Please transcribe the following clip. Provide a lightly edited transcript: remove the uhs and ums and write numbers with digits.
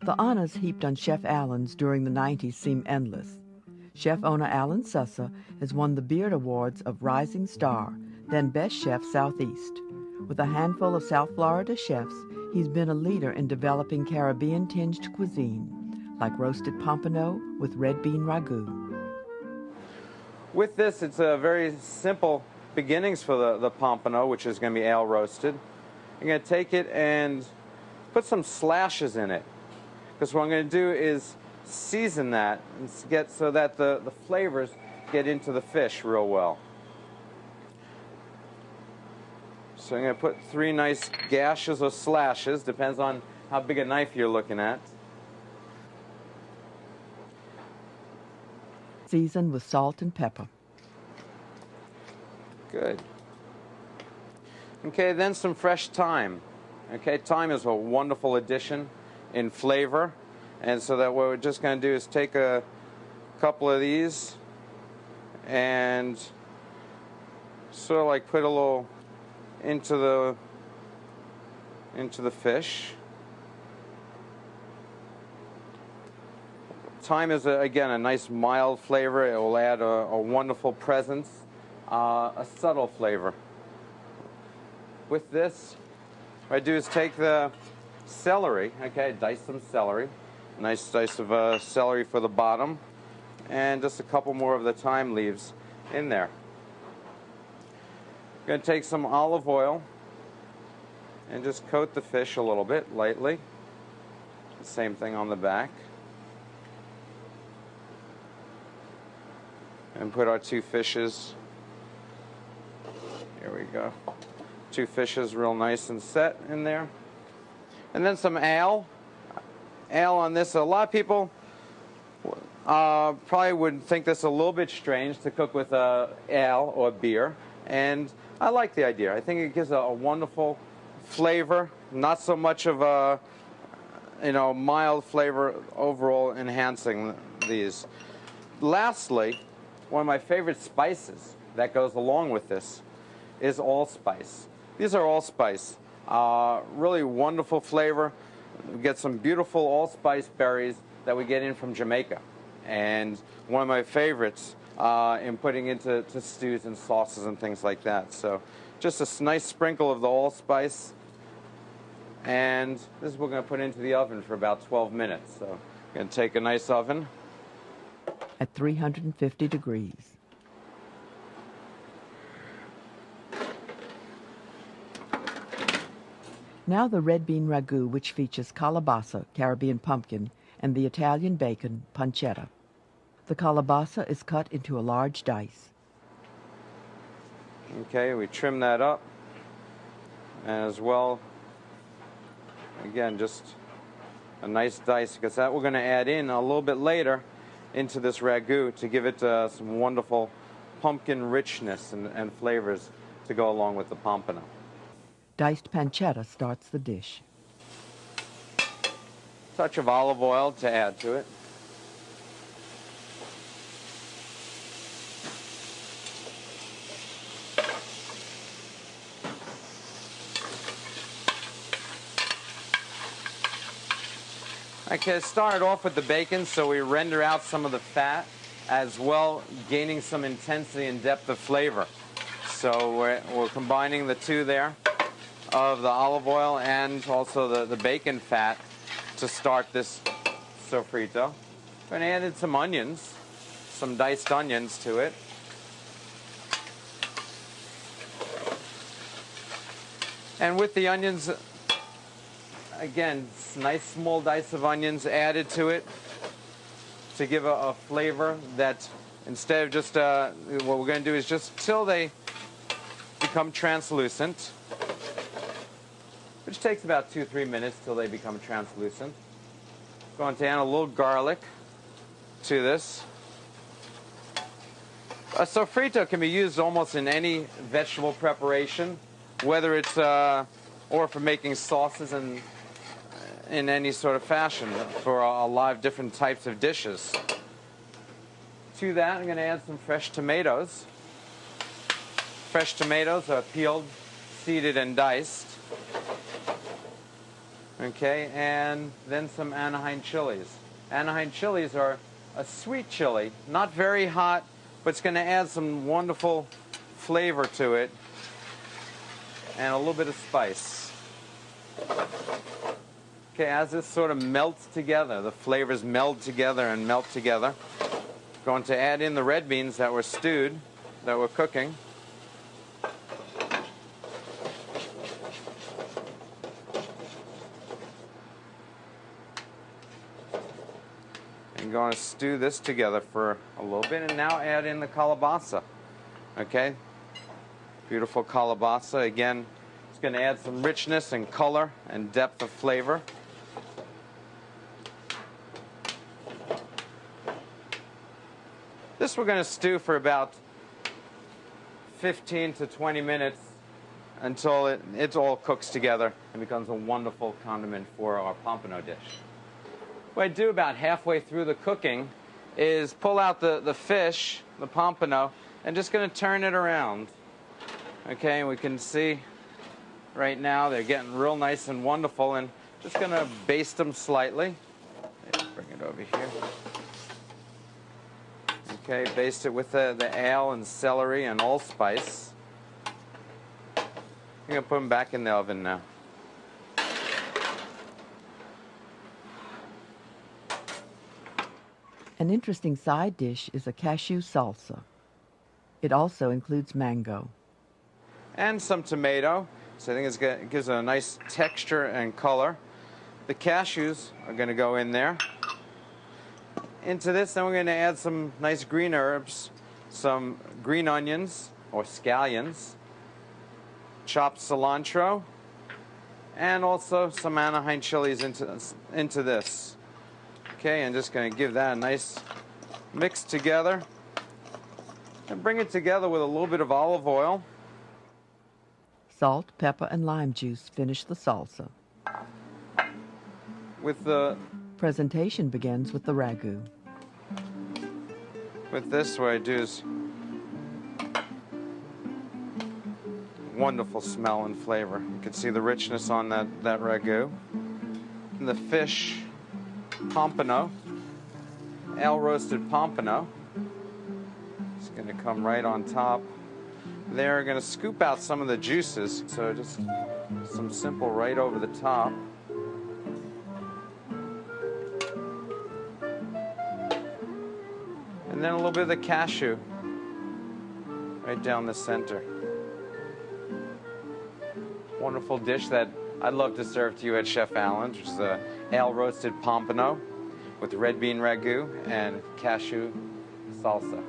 The honors heaped on Chef Allen's during the 90s seem endless. Chef owner Alan Sussa has won the Beard Awards of Rising Star, then Best Chef Southeast. With a handful of South Florida chefs, he's been a leader in developing Caribbean-tinged cuisine, like roasted pompano with red bean ragu. With this, it's a very simple beginnings for the pompano, which is going to be ale roasted. I'm going to take it and put some slashes in it, because what I'm going to do is season that and get so that the flavors get into the fish real well. So I'm going to put 3 nice gashes or slashes, depends on how big a knife you're looking at. Seasoned with salt and pepper. Good. Okay, then some fresh thyme. Okay, thyme is a wonderful addition in flavor. And so that what we're just going to do is take a couple of these and sort of like put a little into the fish. Thyme is, again, a nice mild flavor. It will add a wonderful presence, a subtle flavor. With this, what I do is take the celery, okay, dice some celery. Nice dice of celery for the bottom, and just a couple more of the thyme leaves in there. I'm going to take some olive oil and just coat the fish a little bit lightly. The same thing on the back. And put our 2 fishes. Here we go. 2 fishes real nice and set in there. And then some ale. Ale on this. A lot of people probably would think this a little bit strange to cook with ale or beer, and I like the idea. I think it gives a wonderful flavor, not so much of a mild flavor overall, enhancing these. Lastly, one of my favorite spices that goes along with this is allspice. These are allspice, really wonderful flavor. We get some beautiful allspice berries that we get in from Jamaica, and one of my favorites in putting into stews and sauces and things like that. So just a nice sprinkle of the allspice, and this is what we're going to put into the oven for about 12 minutes. So I'm going to take a nice oven at 350 degrees. Now the red bean ragu, which features calabasa, Caribbean pumpkin, and the Italian bacon, pancetta. The calabasa is cut into a large dice. Okay, we trim that up. As well, again, just a nice dice, because that we're going to add in a little bit later into this ragu to give it some wonderful pumpkin richness and flavors to go along with the pompano. Diced pancetta starts the dish. Touch of olive oil to add to it. Okay, start off with the bacon, so we render out some of the fat, as well gaining some intensity and depth of flavor. So we're combining the two there, of the olive oil and also the bacon fat to start this sofrito. We're going to add in some onions, some diced onions to it. And with the onions, again, nice small dice of onions added to it to give a flavor that instead of just, what we're going to do is just till they become translucent, which takes about 2-3 minutes till they become translucent. Going to add a little garlic to this. A sofrito can be used almost in any vegetable preparation, whether it's or for making sauces and in any sort of fashion for a lot of different types of dishes. To that, I'm going to add some fresh tomatoes. Fresh tomatoes are peeled, seeded, and diced. Okay, and then some Anaheim chilies. Anaheim chilies are a sweet chili, not very hot, but it's going to add some wonderful flavor to it and a little bit of spice. Okay, as this sort of melts together, the flavors meld together and melt together, going to add in the red beans that were stewed, that we're cooking. And going to stew this together for a little bit, and now add in the kalabasa. Okay, beautiful kalabasa. Again, it's going to add some richness and color and depth of flavor. This we're going to stew for about 15 to 20 minutes until it all cooks together and becomes a wonderful condiment for our pompano dish. What I do about halfway through the cooking is pull out the fish, the pompano, and just going to turn it around. Okay, and we can see right now they're getting real nice and wonderful, and just going to baste them slightly. Bring it over here. Okay, baste it with the ale and celery and allspice. I'm going to put them back in the oven now. An interesting side dish is a cashew salsa. It also includes mango. And some tomato, so I think it gives it a nice texture and color. The cashews are going to go in there. Into this, then we're going to add some nice green herbs, some green onions or scallions, chopped cilantro, and also some Anaheim chilies into this. Okay, and just going to give that a nice mix together and bring it together with a little bit of olive oil. Salt, pepper, and lime juice finish the salsa. With the Presentation begins with the ragu. With this, what I do is wonderful smell and flavor. You can see the richness on that ragu. And the fish pompano, ale roasted pompano. It's going to come right on top. They're going to scoop out some of the juices, so just some simple right over the top. And then a little bit of the cashew right down the center. Wonderful dish that I'd love to serve to you at Chef Allen's, which is a ale roasted pompano with red bean ragu and cashew salsa.